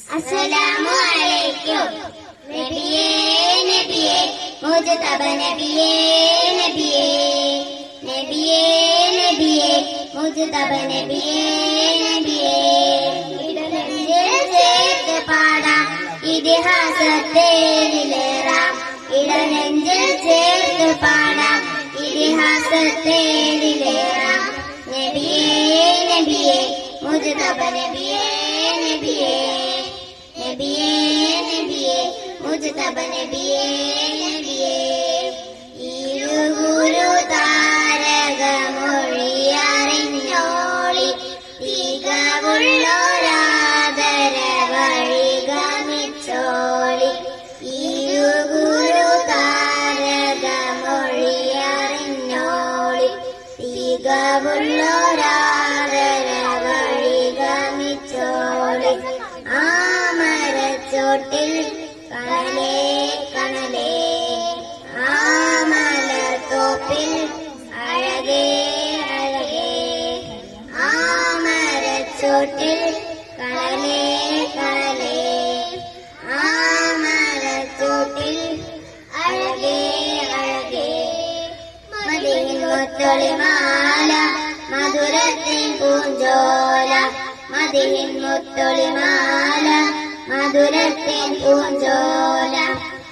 അസ്സലാമു അലൈക്കും. നബിയേ നബിയേ മുജ്തബ നബിയേ നബിയേ നബിയേ നബിയേ മുജ്തബ നബിയേ നബിയേ. ഇടനെഞ്ചിൽ ചേർത്ത് പാടാം ഇതിഹാസത്തേരിലേറാം. ഇടനെഞ്ചിൽ ചേർത്ത് പാടാം ഇതിഹാസത്തേരിലേറാം. നബിയേ നബിയേ മുജ്തബ നബിയേ നബിയേ നബിയേ നബിയേ മുജ്തബ നബിയേ നബിയേ. ഇരുഗുരു താരകമൊഴിയറിഞ്ഞോളി തികവുള്ളോരാദര വഴി ഗമിച്ചോളി. ഇരുഗുരു താരകമൊഴിയറിഞ്ഞോളി തികവുള്ളോരാദര വഴി ഗമിച്ചോളി. ആ മരച്ചോട്ടിൽ കണലേ കണലേ ആ മലത്തോപ്പിൽ അഴകേ അഴകേ. ആ മരച്ചോട്ടിൽ കണലേ കണലേ ആ മലത്തോപ്പിൽ അഴകേ അഴകേ. മദിഹിൻ മുത്തൊളിമാല മധുരത്തിൻ പൂഞ്ചോല. മദിഹിൻ മുത്തൊളിമാല മധുരത്തിൻ പൂഞ്ചോല.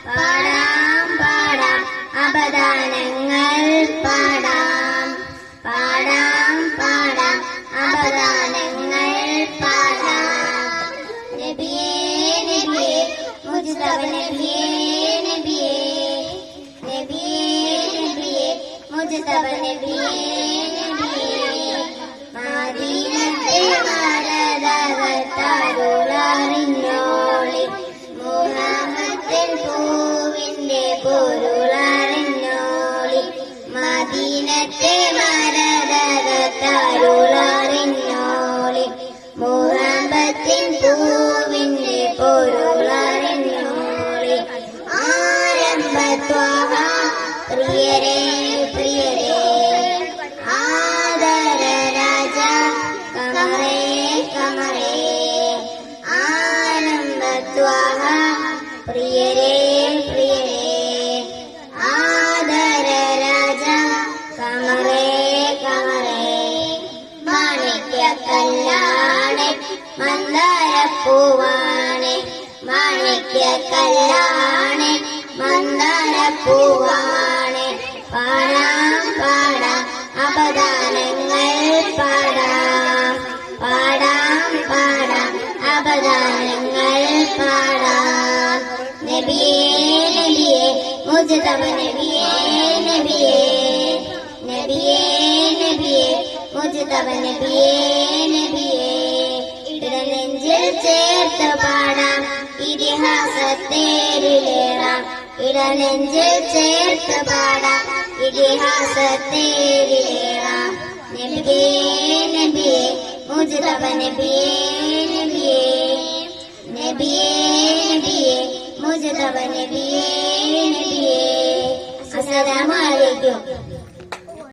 പാടാം പാടാം അപദാനങ്ങൾ പാടാം. പാടാം പാടാം അപദാനങ്ങൾ പാടാം. നബിയേ നബിയേ മുജ്തബ നബിയേ നബിയേ നബിയേ നബിയേ മുജ്തബ നബിയേ നബിയേ. മദീനത്തെ മരതകത്തരുളറിഞ്ഞോളി മുഹമ്മദിൻ പൂവിന്റെ പൊരുളറിഞ്ഞോളി. മദീനത്തെ മരതകത്തരുളറിഞ്ഞോളി മുഹമ്മദിൻ പൂവിന്റെ പൊരുളറിഞ്ഞോളി. ആരംഭത്വഹ പ്രിയരേ പ്രിയരേ ആദര രാജ കമറേ കമറേ. ആരംഭത്വഹ പ്രിയരേ പ്രിയരേ ആദര രാജ കമറേ കമറേ. മാണിക്യക്കല്ലാണ് മന്ദാരപ്പൂവാണ്. മാണിക്യക്കല്ലാണ് മന്ദാരപ്പൂവാണ്. പാടാം പാടാം അപദാനങ്ങൾ പാടാം. പാടാം പാടാം അപദാനങ്ങൾ പാടാം. നബിയേ നബിയേ മുജ്തബ നബിയേ നബിയേ നബിയേ നബിയേ മുജ്തബ നബിയേ നബിയേ. ഇടനെഞ്ചിൽ ചേർത്ത് പാടാം ഇതിഹാസത്തേരിലേറാം. ഇടനെഞ്ചിൽ ചേർത്ത് പാടാം ഇതിഹാസത്തേരിലേറാം. നബിയേ നബിയേ മുജ്തബ നബിയേ നബിയേ നബിയേ നബിയേ മുജ്തബ നബിയേ നബിയേ. അസ്സലാമു അലൈക്കും.